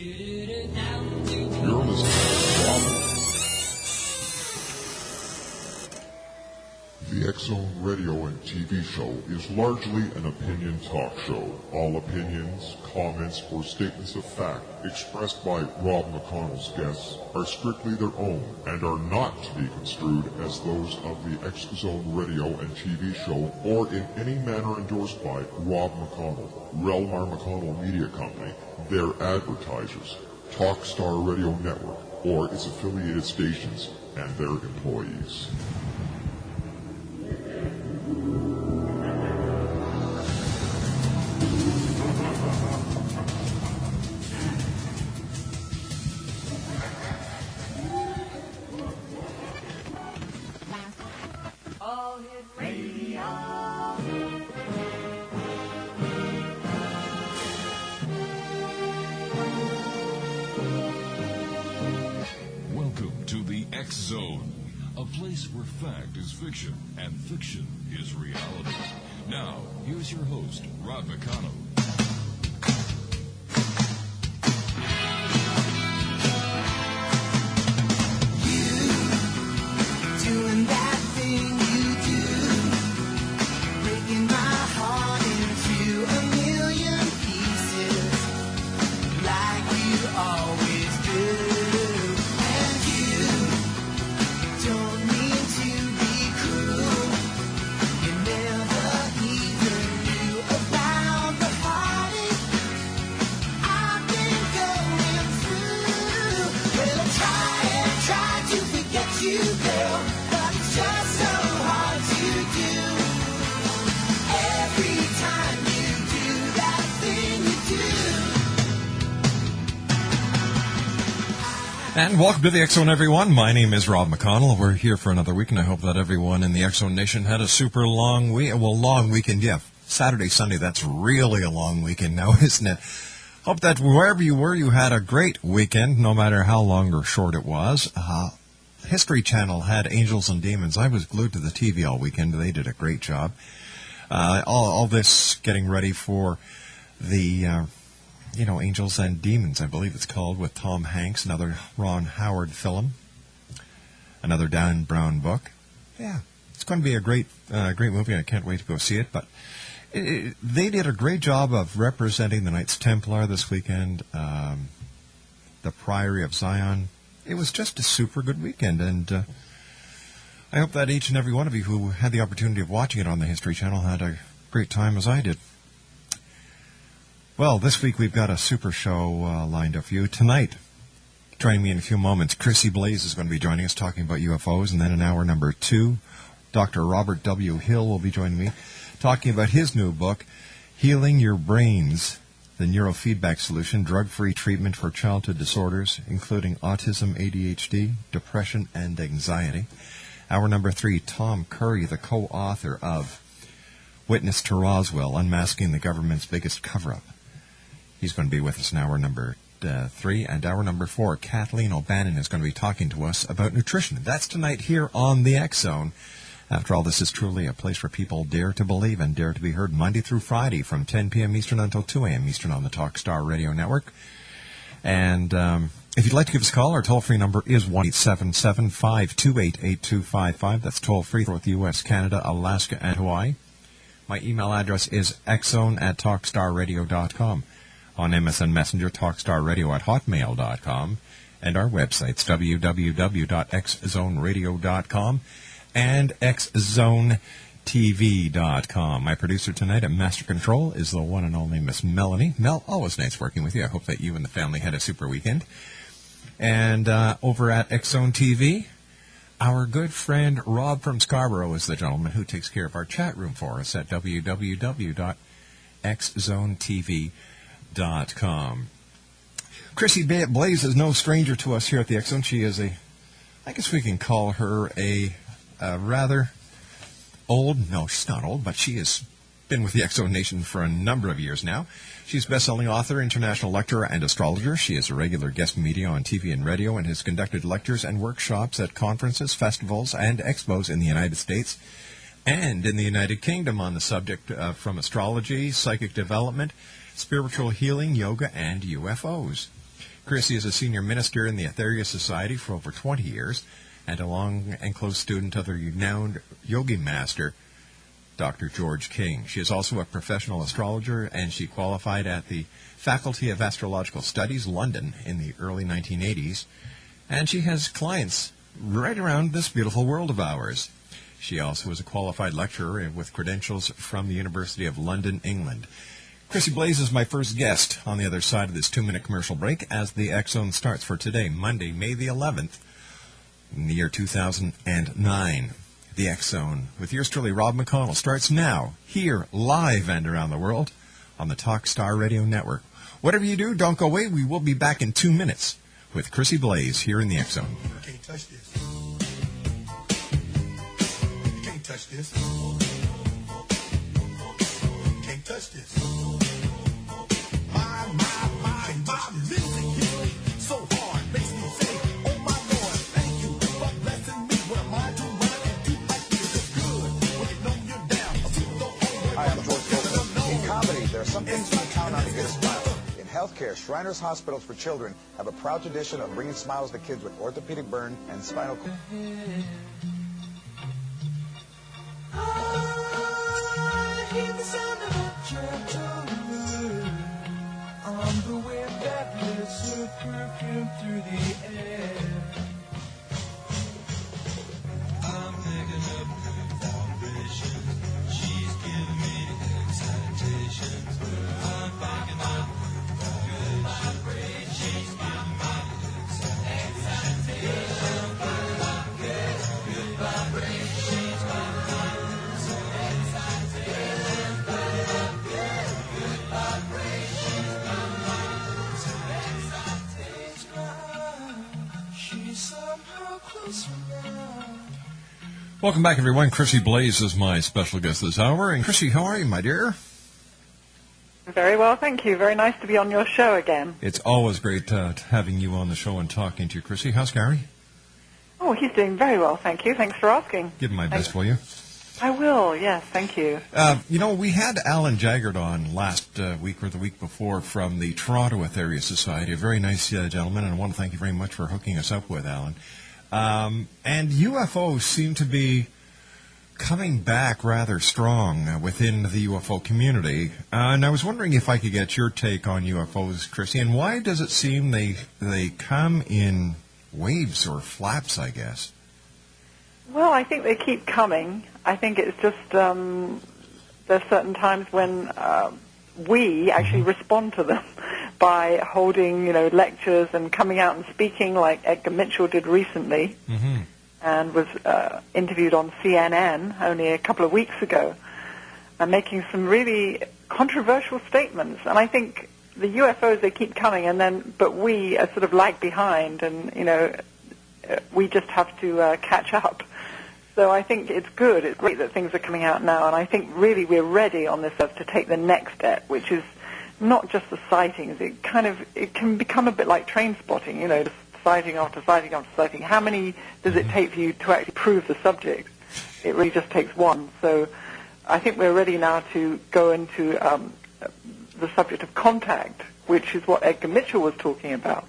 You're listening to The X-Zone radio and TV show is largely an opinion talk show. All opinions, comments, or statements of fact expressed by Rob McConnell's guests are strictly their own and are not to be construed as those of the X-Zone radio and TV show or in any manner endorsed by Rob McConnell, Relmar McConnell Media Company, their advertisers, Talkstar Radio Network, or its affiliated stations and their employees. Zone, a place where fact is fiction and fiction is reality. Now, here's your host, Rob McConnell. You doing that thing you do, breaking my heart into a million pieces, like you always do. And welcome to the X-Zone, everyone. My name is Rob McConnell. We're here for another week, and I hope that everyone in the X-Zone Nation had a super long week. Well, long weekend, yeah. Saturday, Sunday, that's really a long weekend now, isn't it? Hope that wherever you were, you had a great weekend, no matter how long or short it was. History Channel had Angels and Demons. I was glued to the TV all weekend. They did a great job. All this getting ready for the... Angels and Demons, I believe it's called, with Tom Hanks, another Ron Howard film, another Dan Brown book. Yeah, it's going to be a great movie. I can't wait to go see it. But they did a great job of representing the Knights Templar this weekend, the Priory of Zion. It was just a super good weekend, and I hope that each and every one of you who had the opportunity of watching it on the History Channel had a great time as I did. Well, this week we've got a super show lined up for you. Tonight, joining me in a few moments, CHRISSIE Blaze is going to be joining us talking about UFOs. And then in hour number 2, Dr. Robert W. Hill will be joining me talking about his new book, Healing Your Brains, the Neurofeedback Solution, Drug-Free Treatment for Childhood Disorders, including Autism, ADHD, Depression, and Anxiety. Hour number 3, Tom Curry, the co-author of Witness to Roswell, Unmasking the Government's Biggest Cover-Up. He's going to be with us in hour number 3. And hour number 4, Kathleen O'Bannon is going to be talking to us about nutrition. That's tonight here on the X-Zone. After all, this is truly a place where people dare to believe and dare to be heard Monday through Friday from 10 p.m. Eastern until 2 a.m. Eastern on the Talkstar Radio Network. And if you'd like to give us a call, our toll-free number is 1-877-528-8255. That's toll-free for the U.S., Canada, Alaska, and Hawaii. My email address is xzone@talkstarradio.com. On MSN Messenger, talkstarradio@hotmail.com. And our websites, www.xzoneradio.com and xzonetv.com. My producer tonight at Master Control is the one and only Miss Melanie. Mel, always nice working with you. I hope that you and the family had a super weekend. And over at X-Zone TV, our good friend Rob from Scarborough is the gentleman who takes care of our chat room for us at www.xzonetv.com. CHRISSIE Blaze is no stranger to us here at the X-Zone. She is I guess we can call her a rather old, no, she's not old, but she has been with the X-Zone Nation for a number of years now. She's a best-selling author, international lecturer, and astrologer. She is a regular guest media on TV and radio and has conducted lectures and workshops at conferences, festivals, and expos in the United States and in the United Kingdom on the subject from astrology, psychic development, spiritual healing, yoga, and UFOs. CHRISSIE is a senior minister in the Aetherius Society for over 20 years and a long and close student of the renowned yogi master, Dr. George King. She is also a professional astrologer, and she qualified at the Faculty of Astrological Studies, London, in the early 1980s. And she has clients right around this beautiful world of ours. She also is a qualified lecturer with credentials from the University of London, England. CHRISSIE Blaze is my first guest on the other side of this 2-minute commercial break as the X-Zone starts for today, Monday, May the 11th, in the year 2009. The X-Zone, with yours truly, Rob McConnell, starts now, here, live and around the world, on the Talkstar Radio Network. Whatever you do, don't go away. We will be back in 2 minutes with CHRISSIE Blaze here in the X-Zone. You can't touch this. You can't touch this. You can't touch this. My, music hits me so hard, makes me say, oh my Lord, thank you for blessing me. What am I to run and do like this? It's good when you know you're down. Hi, I'm George Gwilda. In comedy, there are some things you can count on to get a smile. In healthcare, Shriners Hospitals for Children have a proud tradition of bringing smiles to kids with orthopedic burn and spinal cord. I hear the sound of a gentle wind on the wind that lifts her perfume through the air. I'm picking up good vibrations. She's giving me excitations. I'm picking up good vibrations. She's giving me excitations. Good vibrations. She's giving me Welcome back, everyone. CHRISSIE Blaze is my special guest this hour. And CHRISSIE, how are you, my dear? Very well, thank you. Very nice to be on your show again. It's always great having you on the show and talking to you, CHRISSIE. How's Gary? Oh, he's doing very well, thank you. Thanks for asking. Give him my best, will you? I will, yes, thank you. We had Alan Jaggard on last week or the week before from the Toronto Aetherius Society, a very nice gentleman, and I want to thank you very much for hooking us up with Alan. And UFOs seem to be coming back rather strong within the UFO community. And I was wondering if I could get your take on UFOs, CHRISSIE, and why does it seem they come in waves or flaps, I guess? Well, I think they keep coming. I think it's just there's certain times when we actually respond to them by holding, lectures and coming out and speaking like Edgar Mitchell did recently and was interviewed on CNN only a couple of weeks ago and making some really controversial statements. And I think the UFOs, they keep coming, but we are sort of lag behind and, we just have to catch up. So I think it's good. It's great that things are coming out now, and I think really we're ready on this earth to take the next step, which is not just the sightings. It can become a bit like train spotting, just sighting after sighting after sighting. How many does it take for you to actually prove the subject? It really just takes one. So I think we're ready now to go into the subject of contact, which is what Edgar Mitchell was talking about.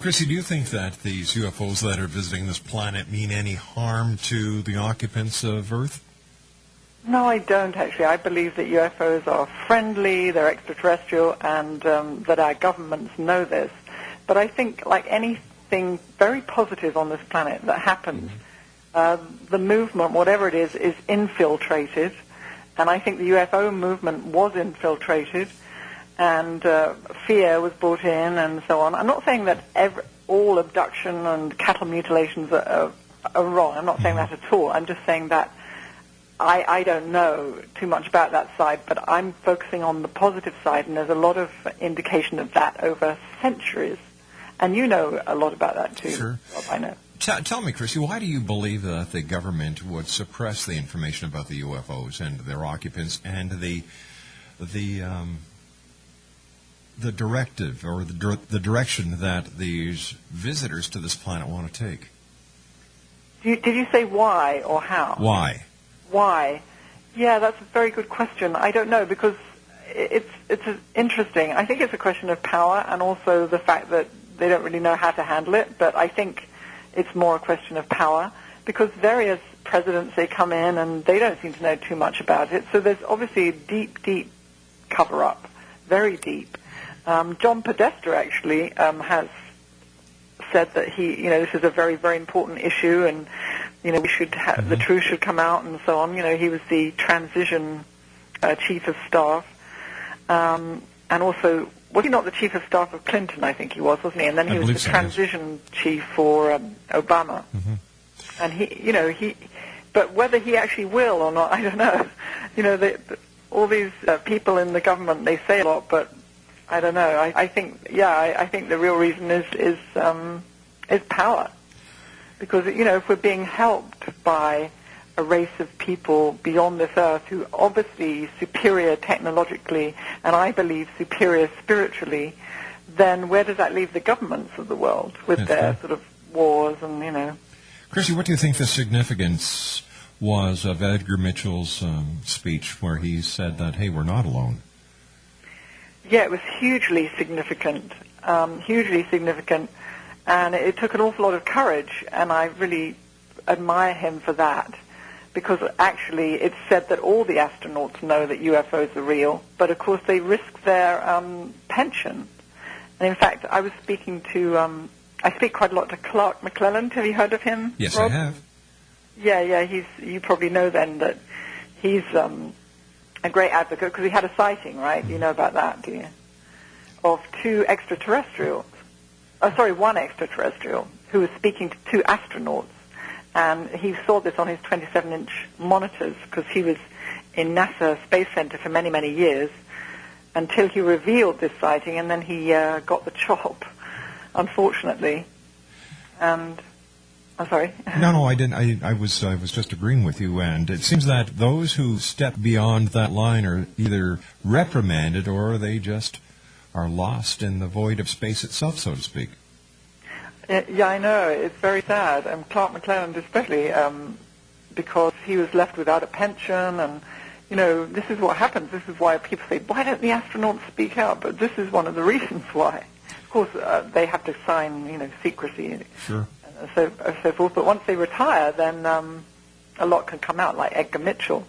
CHRISSIE, do you think that these UFOs that are visiting this planet mean any harm to the occupants of Earth? No, I don't, actually. I believe that UFOs are friendly, they're extraterrestrial, and that our governments know this. But I think, like anything very positive on this planet that happens, the movement, whatever it is infiltrated. And I think the UFO movement was infiltrated. And fear was brought in and so on. I'm not saying that all abduction and cattle mutilations are wrong. I'm not saying that at all. I'm just saying that I don't know too much about that side, but I'm focusing on the positive side, and there's a lot of indication of that over centuries. And you know a lot about that too. Sure. I know. Tell me, CHRISSIE, why do you believe that the government would suppress the information about the UFOs and their occupants and the directive or the direction that these visitors to this planet want to take? Did you say why or how? Why? Why? Yeah, that's a very good question. I don't know, because it's interesting. I think it's a question of power and also the fact that they don't really know how to handle it. But I think it's more a question of power, because various presidents, they come in and they don't seem to know too much about it. So there's obviously a deep, deep cover-up, very deep. John Podesta actually has said that this is a very, very important issue, and we should the truth should come out and so on. He was the transition chief of staff, and also was he not the chief of staff of Clinton? I think he was, wasn't he? And then he was the transition chief for Obama. Mm-hmm. And but whether he actually will or not, I don't know. All these people in the government, they say a lot, but I don't know. I think the real reason is power, because if we're being helped by a race of people beyond this earth who are obviously superior technologically and I believe superior spiritually, then where does that leave the governments of the world with their sort of wars and Chrissy, what do you think the significance was of Edgar Mitchell's speech where he said that, hey, we're not alone? Yeah, it was hugely significant, and it took an awful lot of courage, and I really admire him for that, because actually it's said that all the astronauts know that UFOs are real, but of course they risk their pension. And in fact, I was speaking to, I speak quite a lot to Clark McClellan. Have you heard of him? Yes, Rob? I have. Yeah, you probably know then that he's a great advocate, because he had a sighting, right? You know about that, do you? Of two extraterrestrials. One extraterrestrial who was speaking to two astronauts. And he saw this on his 27-inch monitors, because he was in NASA Space Center for many, many years, until he revealed this sighting, and then he got the chop, unfortunately. And I'm sorry. No, I didn't. I was just agreeing with you. And it seems that those who step beyond that line are either reprimanded or they just are lost in the void of space itself, so to speak. Yeah, I know. It's very sad. Clark McClellan especially, because he was left without a pension, and this is what happens. This is why people say, why don't the astronauts speak out? But this is one of the reasons why. Of course, they have to sign, secrecy. Sure. So forth. But once they retire, then a lot can come out, like Edgar Mitchell.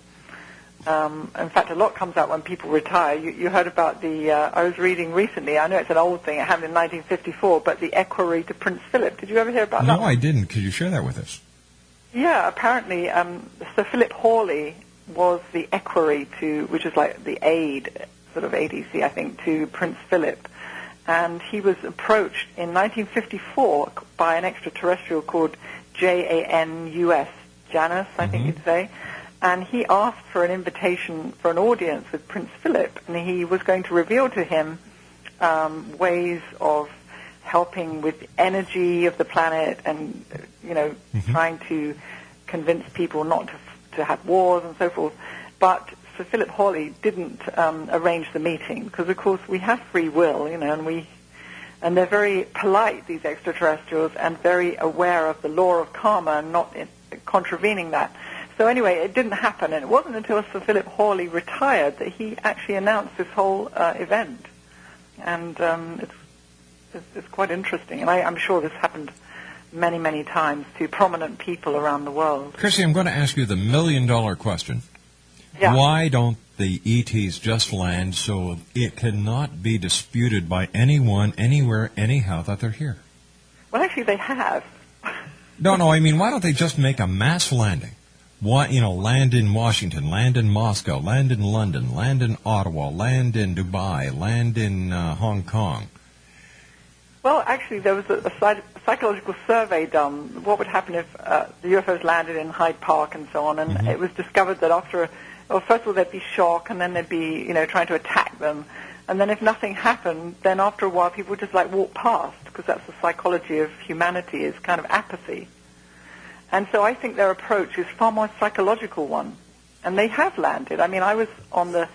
In fact, a lot comes out when people retire. You heard about I was reading recently, I know it's an old thing, it happened in 1954, but the equerry to Prince Philip. Did you ever hear about that? No, I didn't. Could you share that with us? Yeah, apparently Sir Philip Hawley was the equerry which is like the aide, sort of ADC, I think, to Prince Philip. And he was approached in 1954 by an extraterrestrial called Janus, Janus, I think you'd say. And he asked for an invitation for an audience with Prince Philip, and he was going to reveal to him ways of helping with energy of the planet and, trying to convince people not to have wars and so forth. But Sir Philip Hawley didn't arrange the meeting, because, of course, we have free will, and they're very polite, these extraterrestrials, and very aware of the law of karma and not contravening that. So anyway, it didn't happen, and it wasn't until Sir Philip Hawley retired that he actually announced this whole event. And it's quite interesting, and I'm sure this happened many, many times to prominent people around the world. Chrissy, I'm going to ask you the million-dollar question. Yeah. Why don't the ETs just land so it cannot be disputed by anyone, anywhere, anyhow that they're here? Well, actually, they have. No, I mean, why don't they just make a mass landing? Why, land in Washington, land in Moscow, land in London, land in Ottawa, land in Dubai, land in Hong Kong? Well, actually, there was a psychological survey done. What would happen if the UFOs landed in Hyde Park and so on? And it was discovered that first of all, there'd be shock, and then they'd be, trying to attack them. And then if nothing happened, then after a while, people would just, walk past, because that's the psychology of humanity, is kind of apathy. And so I think their approach is far more psychological one. And they have landed. I mean, I was on the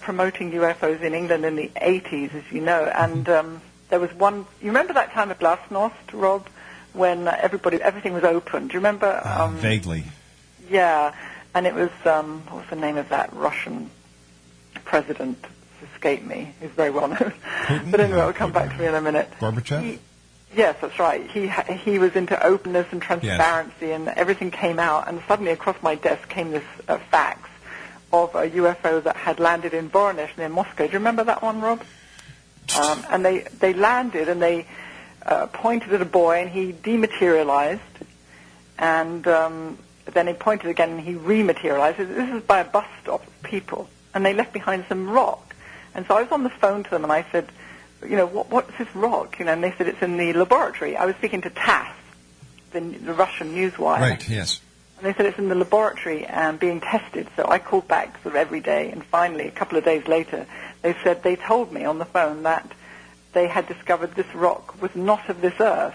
promoting UFOs in England in the 80s, as you know, and there was one. You remember that time at Glasnost, Rob, when everything was open? Do you remember? Vaguely. Yeah, and it was what was the name of that Russian president? It's escaped me. He's very well known. Putin? But anyway, it'll come back to me in a minute. Gorbachev? Yes, that's right. He was into openness and transparency, and everything came out. And suddenly, across my desk came this fax of a UFO that had landed in Voronezh near Moscow. Do you remember that one, Rob? And they landed, and they pointed at a boy, and he dematerialized, and then he pointed again, and he rematerialized. This is by a bus stop of people, and they left behind some rock. And so I was on the phone to them, and I said, you know, what's this rock? You know, and they said it's in the laboratory. I was speaking to TASS, the Russian news wire. Right, yes. And they said it's in the laboratory and being tested. So I called back sort of every day, and finally, a couple of days later, they said they told me on the phone that they had discovered this rock was not of this earth.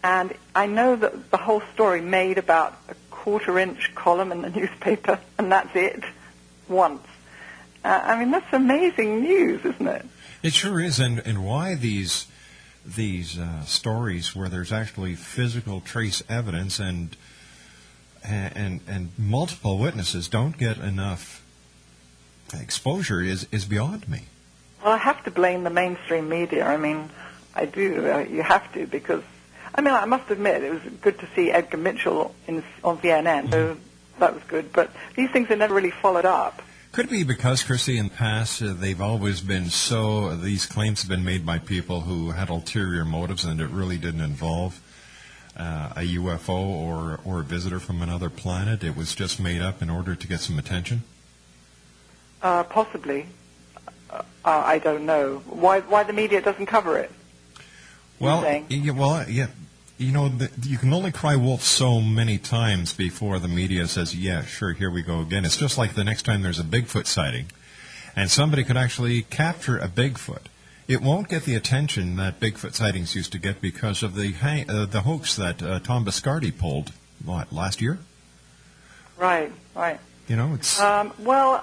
And I know that the whole story made about a quarter-inch column in the newspaper, and that's it, once. I mean, that's amazing news, isn't it? It sure is, and why these stories where there's actually physical trace evidence and multiple witnesses don't get enough exposure is beyond me. Well, I have to blame the mainstream media. I mean, I do. You have to, because, I mean, I must admit, it was good to see Edgar Mitchell on CNN, so that was good, but these things are never really followed up. Could it be because, Chrissy, in the past, they've always been these claims have been made by people who had ulterior motives and it really didn't involve a UFO or a visitor from another planet? It was just made up in order to get some attention? Possibly. I don't know. Why the media doesn't cover it? Well, yeah. You know, you can only cry wolf so many times before the media says, yeah, sure, here we go again. It's just like the next time there's a Bigfoot sighting, and somebody could actually capture a Bigfoot. It won't get the attention that Bigfoot sightings used to get because of the hoax that Tom Biscardi pulled, last year? Right. You know, it's... Well,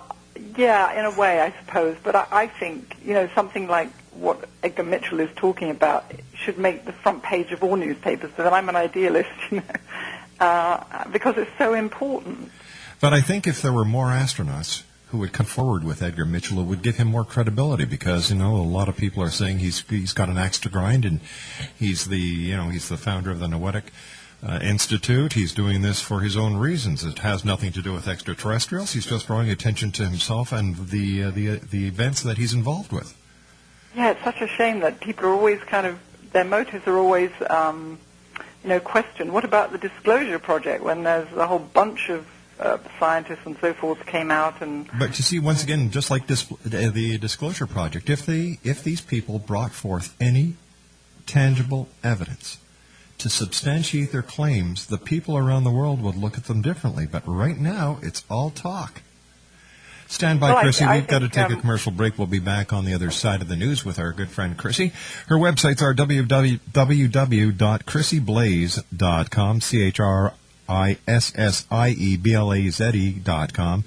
yeah, in a way, I suppose. But I think, you know, something like what Edgar Mitchell is talking about should make the front page of all newspapers, so that I'm an idealist, you know, because it's so important. But I think if there were more astronauts who would come forward with Edgar Mitchell, it would give him more credibility because, you know, a lot of people are saying he's got an axe to grind and he's the founder of the Noetic Institute. He's doing this for his own reasons. It has nothing to do with extraterrestrials. He's just drawing attention to himself and the events that he's involved with. Yeah, it's such a shame that people are always their motives are always, questioned. What about the Disclosure Project when there's a whole bunch of scientists and so forth came out and... But you see, once again, just like the Disclosure Project, if these people brought forth any tangible evidence to substantiate their claims, the people around the world would look at them differently. But right now, it's all talk. Stand by, Chrissy. We've got to take a commercial break. We'll be back on the other side of the news with our good friend Chrissy. Her websites are www.chrissieblaze.com, CHRISSIEBLAZE.com,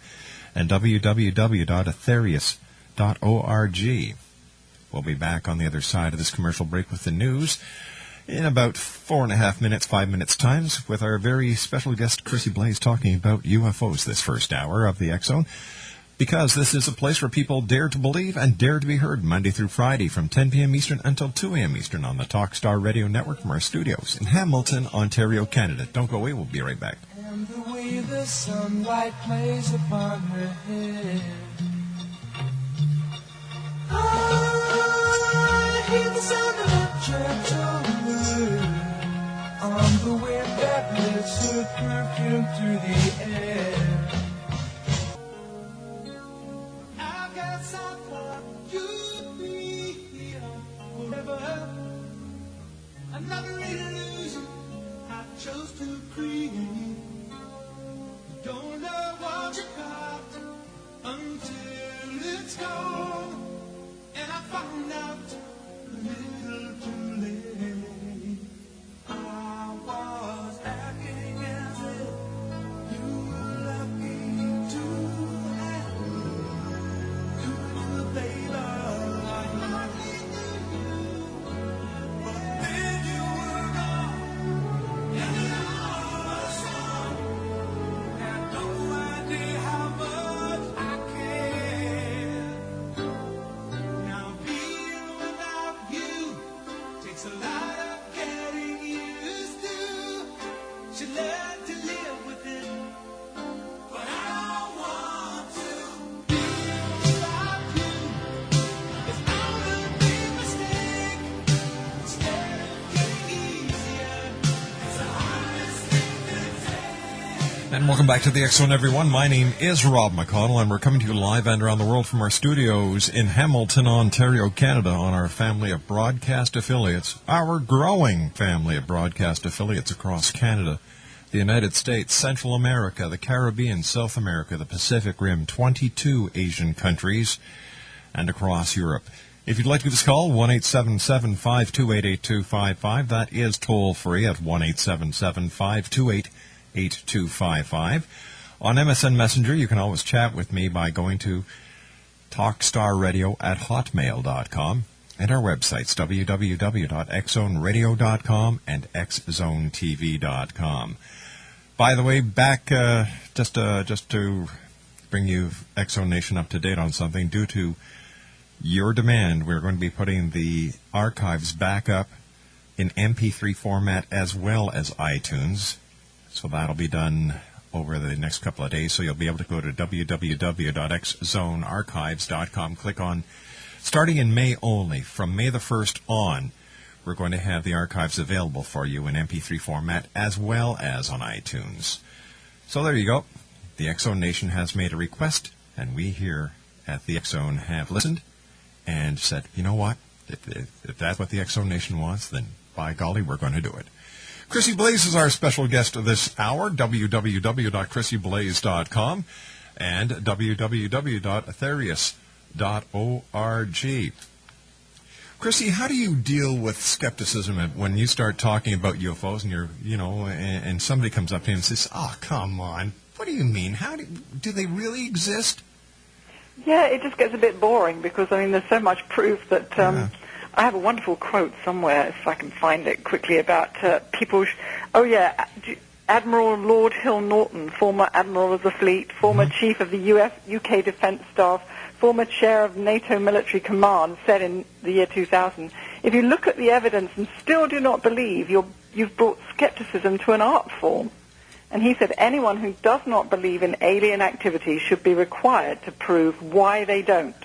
and www.aetherius.org. We'll be back on the other side of this commercial break with the news in about 4.5 minutes, 5 minutes times, with our very special guest Chrissy Blaze talking about UFOs this first hour of the X-Zone. Because this is a place where people dare to believe and dare to be heard Monday through Friday from 10 p.m. Eastern until 2 a.m. Eastern on the Talkstar Radio Network from our studios in Hamilton, Ontario, Canada. Don't go away. We'll be right back. And the way the sunlight plays upon her head, I hear the sound of a gentle word on the wind that lifts her perfume through the air. Another illusion I chose to create. You don't know what you got until it's gone, and I found out a little too late. I was acting as if you were lucky to have good favor. And welcome back to the X Zone, everyone. My name is Rob McConnell, and we're coming to you live and around the world from our studios in Hamilton, Ontario, Canada, on our family of broadcast affiliates, our growing family of broadcast affiliates across Canada, the United States, Central America, the Caribbean, South America, the Pacific Rim, 22 Asian countries, and across Europe. If you'd like to give us a call, 1-877-528-8255. That is toll-free at 1-877-528-8255. On MSN Messenger, you can always chat with me by going to talkstarradio@hotmail.com, and our websites, www.xzoneradio.com and xzonetv.com. By the way, back just to bring you X Zone Nation up to date on something, due to your demand, we're going to be putting the archives back up in MP3 format as well as iTunes. So that'll be done over the next couple of days. So you'll be able to go to www.xzonearchives.com. Click on, starting in May only, from May the 1st on, we're going to have the archives available for you in MP3 format as well as on iTunes. So there you go. The X Zone Nation has made a request, and we here at the X Zone have listened and said, you know what, if that's what the X Zone Nation wants, then by golly, we're going to do it. Chrissy Blaze is our special guest this hour, www.chrissieblaze.com and www.aetherius.org. Chrissy, how do you deal with skepticism when you start talking about UFOs and and somebody comes up to you and says, "Oh, come on, what do you mean? How do they really exist?" Yeah, it just gets a bit boring because, there's so much proof that I have a wonderful quote somewhere, if I can find it quickly, about people. Admiral Lord Hill Norton, former Admiral of the Fleet, former Chief of the UK Defence Staff, former Chair of NATO Military Command, said in the year 2000, if you look at the evidence and still do not believe, you've brought skepticism to an art form. And he said anyone who does not believe in alien activity should be required to prove why they don't,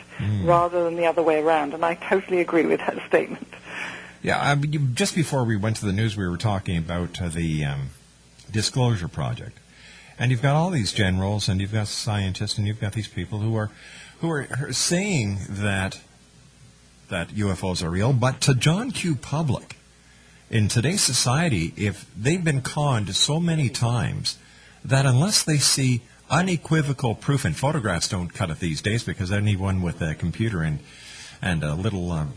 rather than the other way around. And I totally agree with that statement. Yeah, just before we went to the news, we were talking about the Disclosure Project. And you've got all these generals, and you've got scientists, and you've got these people who are saying that UFOs are real, but to John Q. Public, in today's society, if they've been conned so many times that unless they see unequivocal proof, and photographs don't cut it these days because anyone with a computer and a little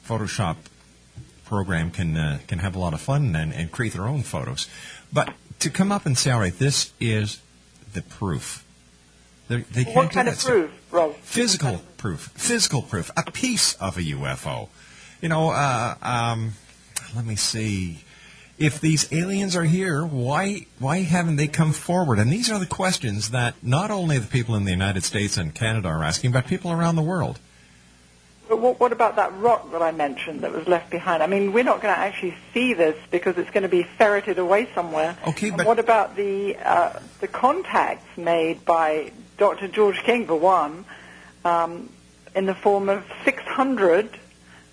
Photoshop program can have a lot of fun and create their own photos. But to come up and say, all right, this is the proof. They can't what kind of proof, Rob? Physical proof, a piece of a UFO. Let me see. If these aliens are here, why haven't they come forward? And these are the questions that not only the people in the United States and Canada are asking, but people around the world. But what about that rock that I mentioned that was left behind? We're not going to actually see this because it's going to be ferreted away somewhere. Okay, and but what about the contacts made by Dr. George King, for one, in the form of 600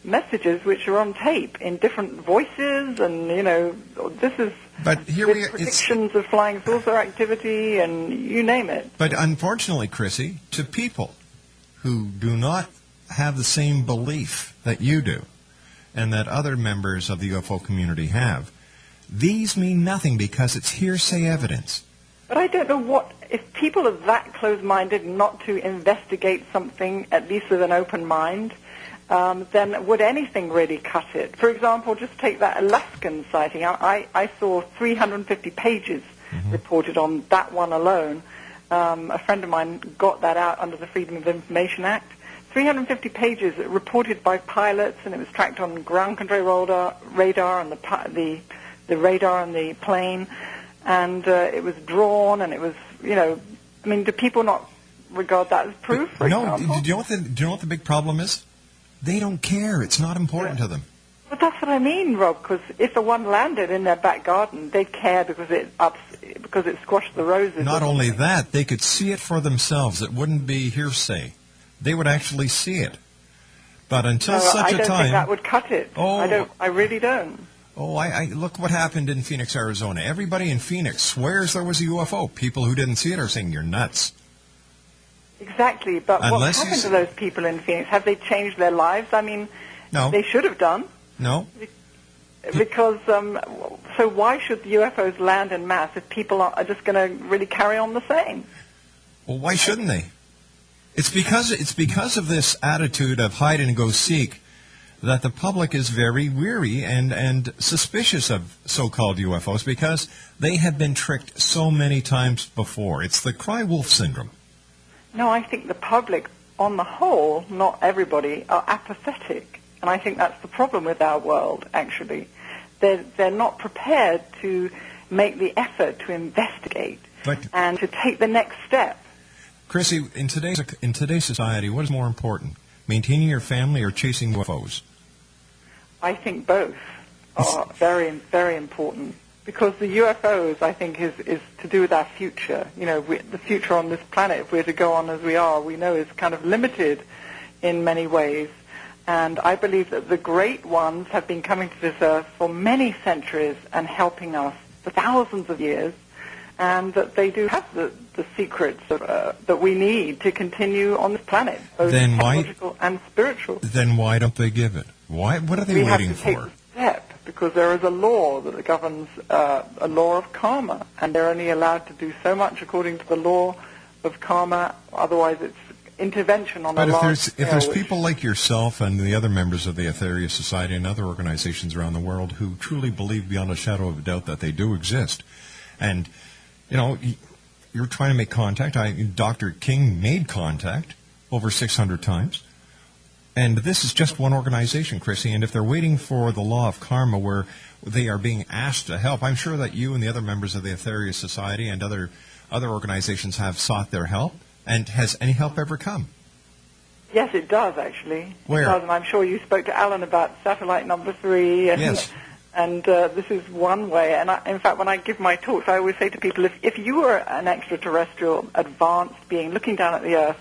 messages which are on tape in different voices, and this is predictions of flying saucer activity, and you name it. But unfortunately, Chrissy, to people who do not have the same belief that you do and that other members of the UFO community have, these mean nothing because it's hearsay evidence. But I don't know if people are that close-minded not to investigate something, at least with an open mind, then would anything really cut it? For example, just take that Alaskan sighting. I saw 350 pages reported on that one alone. A friend of mine got that out under the Freedom of Information Act. 350 pages reported by pilots, and it was tracked on ground control radar and the radar on the plane, and it was drawn, and it was, do people not regard that as proof, for example? Do you know what the big problem is? They don't care. It's not important to them. But that's what I mean, Rob, because if the one landed in their back garden, they'd care because it squashed the roses. Not only that, they could see it for themselves. It wouldn't be hearsay. They would actually see it. But until such a time... I don't think that would cut it. I really don't. Oh, I look what happened in Phoenix, Arizona. Everybody in Phoenix swears there was a UFO. People who didn't see it are saying you're nuts. Exactly, but what happened to those people in Phoenix? Have they changed their lives? I mean, no. They should have done. No. Because, so why should the UFOs land en masse if people are just going to really carry on the same? Well, why shouldn't they? It's because of this attitude of hide and go seek that the public is very weary and suspicious of so-called UFOs because they have been tricked so many times before. It's the cry wolf syndrome. No, I think the public, on the whole, not everybody, are apathetic. And I think that's the problem with our world, actually. They're not prepared to make the effort to investigate and to take the next step. Chrissy, in today's society, what is more important, maintaining your family or chasing UFOs? I think both are very, very important. Because the UFOs, I think, is to do with our future. You know, the future on this planet, if we're to go on as we are, we know is kind of limited in many ways. And I believe that the great ones have been coming to this earth for many centuries and helping us for thousands of years, and that they do have the secrets that we need to continue on this planet, both technological and spiritual. Then why don't they give it? Why? What are they waiting for? We have to take the step, because there is a law that governs a law of karma, and they're only allowed to do so much according to the law of karma, otherwise it's intervention on a large scale. If there's people like yourself and the other members of the Aetherius Society and other organizations around the world who truly believe beyond a shadow of a doubt that they do exist, and, you know, you're trying to make contact. Dr. King made contact over 600 times. And this is just one organization, Chrissy, and if they're waiting for the law of karma where they are being asked to help, I'm sure that you and the other members of the Aetherius Society and other organizations have sought their help. And has any help ever come? Yes, it does, actually. Where? It does, and I'm sure you spoke to Alan about satellite number 3. And, yes. And this is one way. And in fact, when I give my talks, I always say to people, if you were an extraterrestrial advanced being looking down at the Earth,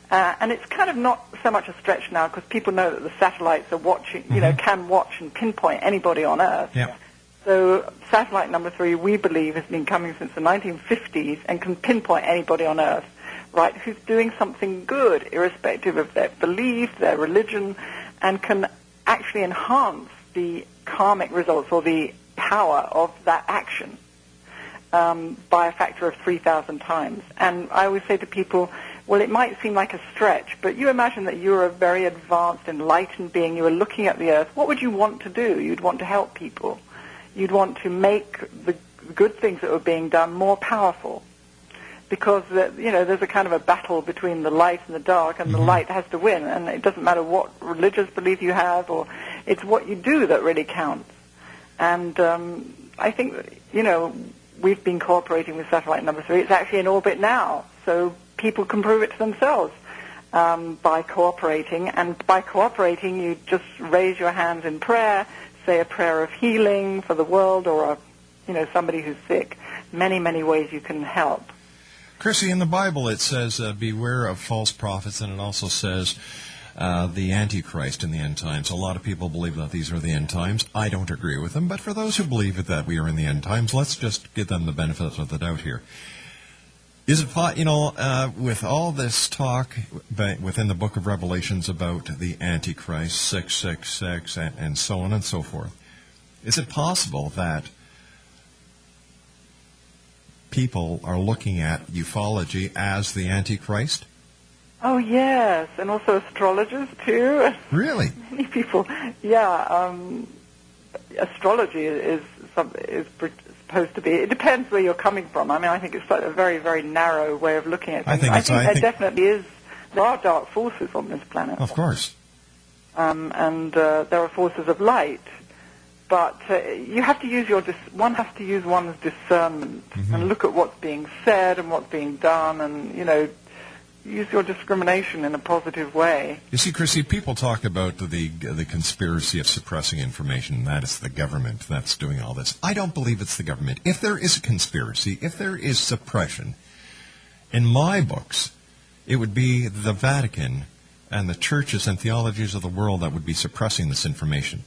and it's kind of not so much a stretch now because people know that the satellites are watching, can watch and pinpoint anybody on Earth. Yep. So satellite number 3, we believe, has been coming since the 1950s and can pinpoint anybody on Earth, right, who's doing something good, irrespective of their belief, their religion, and can actually enhance the karmic results or the power of that action by a factor of 3,000 times. And I always say to people, well, it might seem like a stretch, but you imagine that you're a very advanced, enlightened being. You are looking at the Earth. What would you want to do? You'd want to help people. You'd want to make the good things that were being done more powerful. Because, there's a kind of a battle between the light and the dark, and the light has to win. And it doesn't matter what religious belief you have, or it's what you do that really counts. And I think, we've been cooperating with satellite number 3. It's actually in orbit now, so people can prove it to themselves by cooperating. And by cooperating, you just raise your hands in prayer, say a prayer of healing for the world, or somebody who's sick. Many, many ways you can help. Chrissy, in the Bible it says, beware of false prophets, and it also says the Antichrist in the end times. A lot of people believe that these are the end times. I don't agree with them, but for those who believe that we are in the end times, let's just give them the benefit of the doubt here. Is it, with all this talk within the book of Revelations about the Antichrist, 666, and so on and so forth, is it possible that people are looking at ufology as the Antichrist? Oh, yes, and also astrologers, too. Really? Many people, astrology is supposed to be, it depends where you're coming from. I mean, I think it's a very, very narrow way of looking at things. I think there definitely is, there are dark forces on this planet. Of course. And there are forces of light. But you have to use one has to use one's discernment and look at what's being said and what's being done, and use your discrimination in a positive way. You see, Chrissy, people talk about the conspiracy of suppressing information, and that is the government that's doing all this. I don't believe it's the government. If there is a conspiracy, if there is suppression, in my books, it would be the Vatican and the churches and theologies of the world that would be suppressing this information.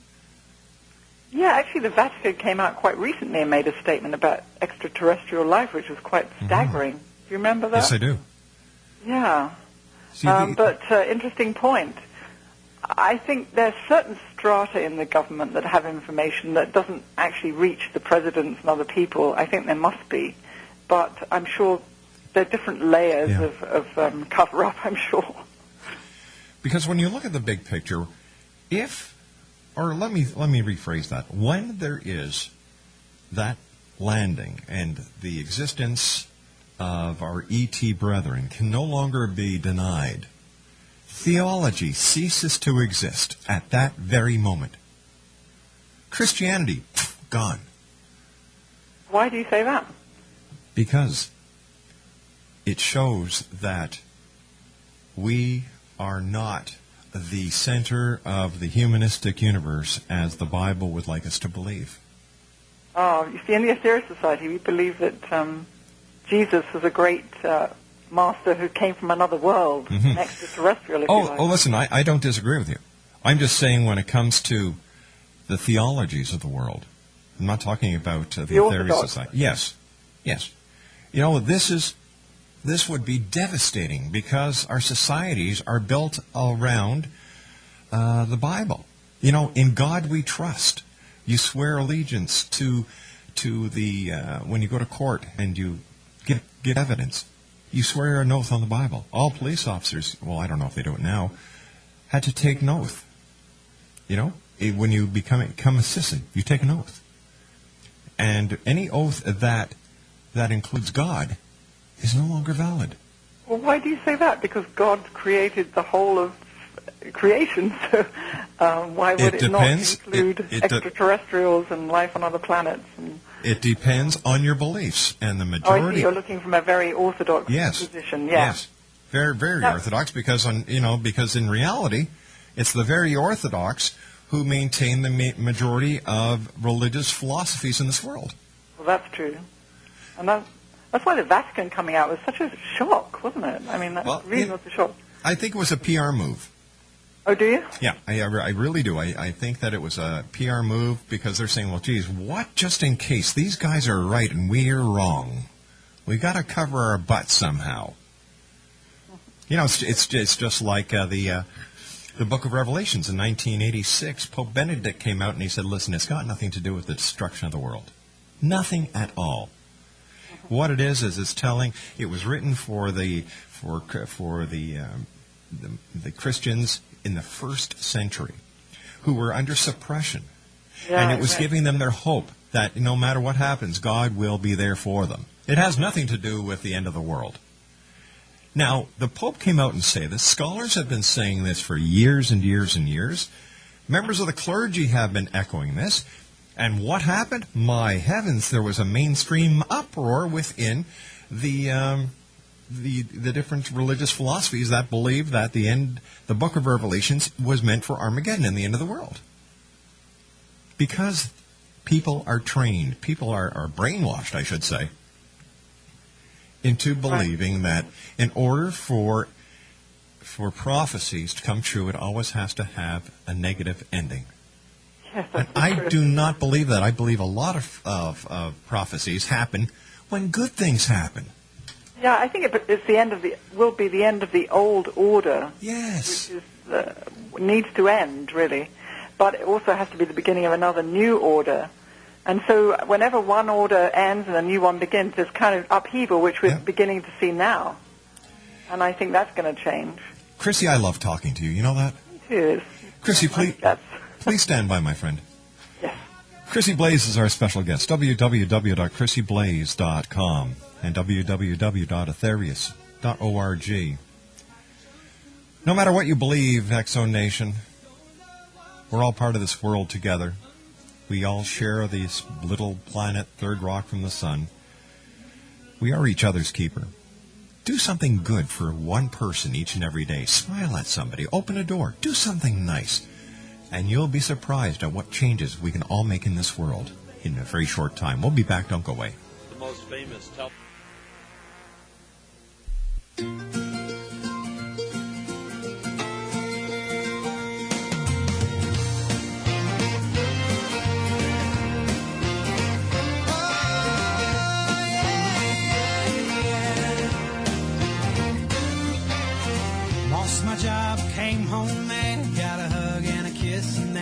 Yeah, actually the Vatican came out quite recently and made a statement about extraterrestrial life, which was quite staggering. Do you remember that? Yes, I do. Yeah. See, But interesting point. I think there's certain strata in the government that have information that doesn't actually reach the presidents and other people. I think there must be. But I'm sure there are different layers of cover-up, I'm sure. Because when you look at the big picture, let me rephrase that. When there is that landing and the existence of our ET brethren can no longer be denied, theology ceases to exist at that very moment. Christianity, gone. Why do you say that? Because it shows that we are not the center of the humanistic universe as the Bible would like us to believe. Oh, you see, in the Aetherius Society, we believe that Jesus was a great master who came from another world, an extraterrestrial, if you like. Oh, listen, I don't disagree with you. I'm just saying when it comes to the theologies of the world, I'm not talking about the Aetherius Society. Yes. You know, this would be devastating because our societies are built around the Bible. You know, in God we trust. You swear allegiance to the when you go to court and you get evidence. You swear an oath on the Bible. All police officers, well, I don't know if they do it now, had to take an oath. You know, when you become a citizen, you take an oath. And any oath that includes God is no longer valid. Well, why do you say that? Because God created the whole of creation, so why would it not include extraterrestrials and life on other planets? It depends on your beliefs, and the Oh, I majority. see. You're looking from a very orthodox position. Yeah. Yes, very, very orthodox. Because in reality, it's the very orthodox who maintain the majority of religious philosophies in this world. Well, that's true, and that's why the Vatican coming out was such a shock, wasn't it? I mean, that really was a shock. I think it was a PR move. Oh, do you? Yeah, I really do. I think that it was a PR move because they're saying, well, geez, what just in case these guys are right and we're wrong? We got to cover our butts somehow. You know, it's just like the Book of Revelations in 1986. Pope Benedict came out and he said, listen, it's got nothing to do with the destruction of the world. Nothing at all. What it is it's telling. It was written for the Christians in the first century who were under suppression. And it was giving them their hope that no matter what happens, God will be there for them. It has nothing to do with the end of the world. Now, the Pope came out and said this. Scholars have been saying this for years and years and years. Members of the clergy have been echoing this. And what happened? My heavens, there was a mainstream uproar within the different religious philosophies that believe that the Book of Revelations was meant for Armageddon and the end of the world. Because people are trained, people are brainwashed, I should say, into believing that in order for prophecies to come true, it always has to have a negative ending. Yes, and I do not believe that. I believe a lot of prophecies happen when good things happen. Yeah, I think will be the end of the old order. Yes. Which is, needs to end, really. But it also has to be the beginning of another new order. And so whenever one order ends and a new one begins, there's kind of upheaval, which we're beginning to see now. And I think that's going to change. Chrissy, I love talking to you. You know that? Me too. Chrissy, please stand by, my friend. Yes. Chrissy Blaze is our special guest. www.chrissieblaze.com and www.aetherius.org. No matter what you believe, Exo Nation, we're all part of this world together. We all share this little planet, third rock from the sun. We are each other's keeper. Do something good for one person each and every day. Smile at somebody. Open a door. Do something nice. And you'll be surprised at what changes we can all make in this world in a very short time. We'll be back. Don't go away. The most famous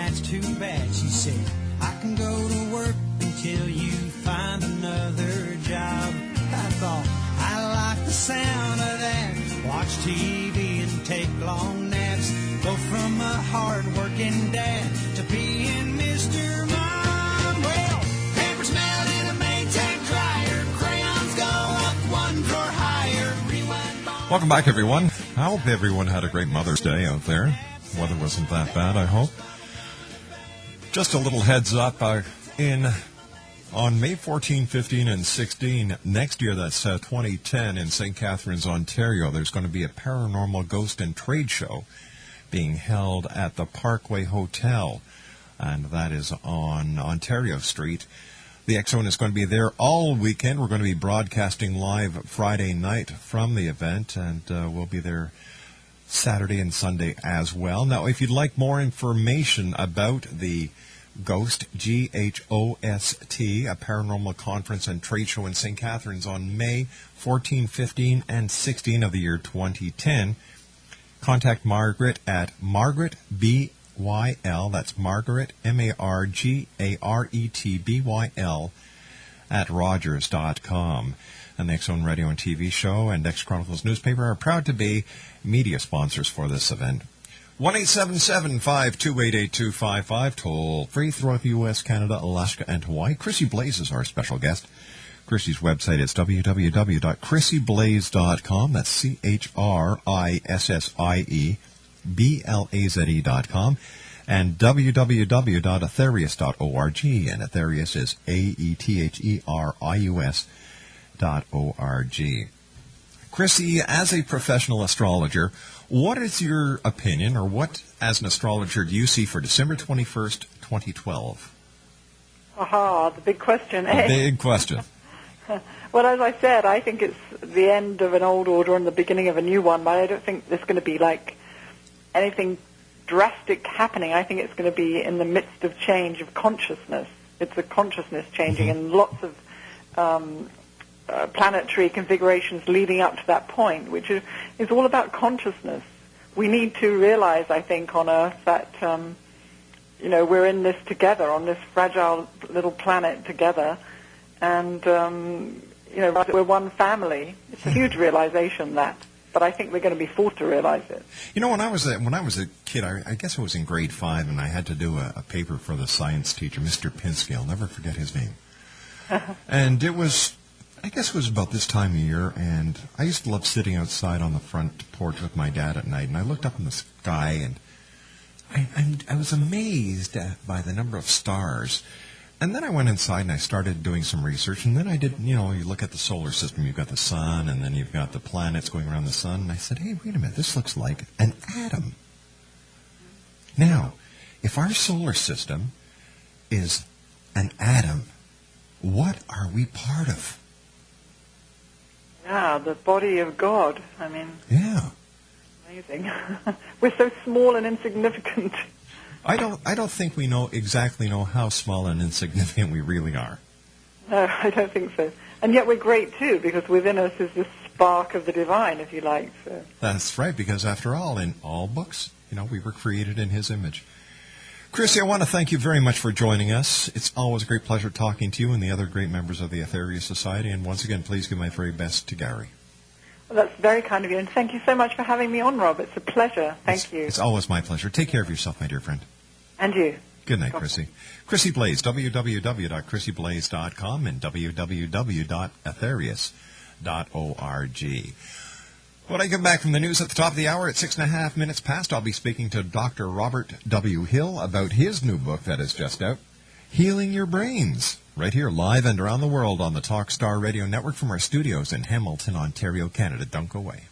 that's too bad, she said. I can go to work until you find another job. I thought, I like the sound of that. Watch TV and take long naps. Go from a hard-working dad to being Mr. Mom. Well, paper smelled in a Maytag dryer. Crayons go up one drawer higher. Rewind ball. Welcome back, everyone. I hope everyone had a great Mother's Day out there. Weather wasn't that bad, I hope. Just a little heads up, on May 14, 15, and 16 next year, that's 2010, in St. Catharines, Ontario, there's going to be a paranormal ghost and trade show being held at the Parkway Hotel, and that is on Ontario Street. The X-Zone is going to be there all weekend. We're going to be broadcasting live Friday night from the event, and we'll be there Saturday and Sunday as well. Now, if you'd like more information about the Ghost, G-H-O-S-T, a paranormal conference and trade show in St. Catharines on May 14, 15, and 16 of the year 2010, contact Margaret at Margaret B-Y-L, that's Margaret, M-A-R-G-A-R-E-T-B-Y-L, at Rogers.com. And the X-Zone Radio and TV show and X-Chronicles newspaper are proud to be media sponsors for this event. 1-877-528-8255, toll free throughout the U.S., Canada, Alaska, and Hawaii. CHRISSIE Blaze is our special guest. CHRISSIE's website is www.CHRISSIEBlaze.com. That's CHRISSIEBLAZE.com. And www.aetherius.org. And Aetherius is AETHERIUS.org. CHRISSIE, as a professional astrologer, what is your opinion, or what, as an astrologer, do you see for December 21st, 2012? Aha, the big question, The eh? big question. Well, as I said, I think it's the end of an old order and the beginning of a new one, but I don't think there's going to be, like, anything drastic happening. I think it's going to be in the midst of change of consciousness. It's a consciousness changing, and lots of planetary configurations leading up to that point, which is all about consciousness. We need to realize, I think, on Earth that, we're in this together, on this fragile little planet together, and, we're one family. It's a huge realization, that. But I think we're going to be forced to realize it. You know, when I was a kid, I guess I was in grade 5, and I had to do a paper for the science teacher, Mr. Pinsky. I'll never forget his name. And it was about this time of year, and I used to love sitting outside on the front porch with my dad at night, and I looked up in the sky, and I was amazed by the number of stars. And then I went inside and I started doing some research, and then I did, you look at the solar system. You've got the sun, and then you've got the planets going around the sun, and I said, hey, wait a minute, this looks like an atom. Now, if our solar system is an atom, what are we part of? Yeah, the body of God. I mean, Yeah. amazing. We're so small and insignificant. I don't think we exactly know how small and insignificant we really are. No, I don't think so. And yet we're great too, because within us is this spark of the divine, if you like. So. That's right, because after all, in all books, we were created in His image. CHRISSIE, I want to thank you very much for joining us. It's always a great pleasure talking to you and the other great members of the Aetherius Society. And once again, please give my very best to Gary. Well, that's very kind of you, and thank you so much for having me on, Rob. It's a pleasure. Thank you. It's always my pleasure. Take care of yourself, my dear friend. And you. Good night, CHRISSIE. CHRISSIE Blaze, www.CHRISSIEBlaze.com and www.aetherius.org. When I come back from the news at the top of the hour at 6.5 minutes past, I'll be speaking to Dr. Robert W. Hill about his new book that is just out, Healing Your Brains, right here live and around the world on the Talkstar Radio Network from our studios in Hamilton, Ontario, Canada. Don't go away.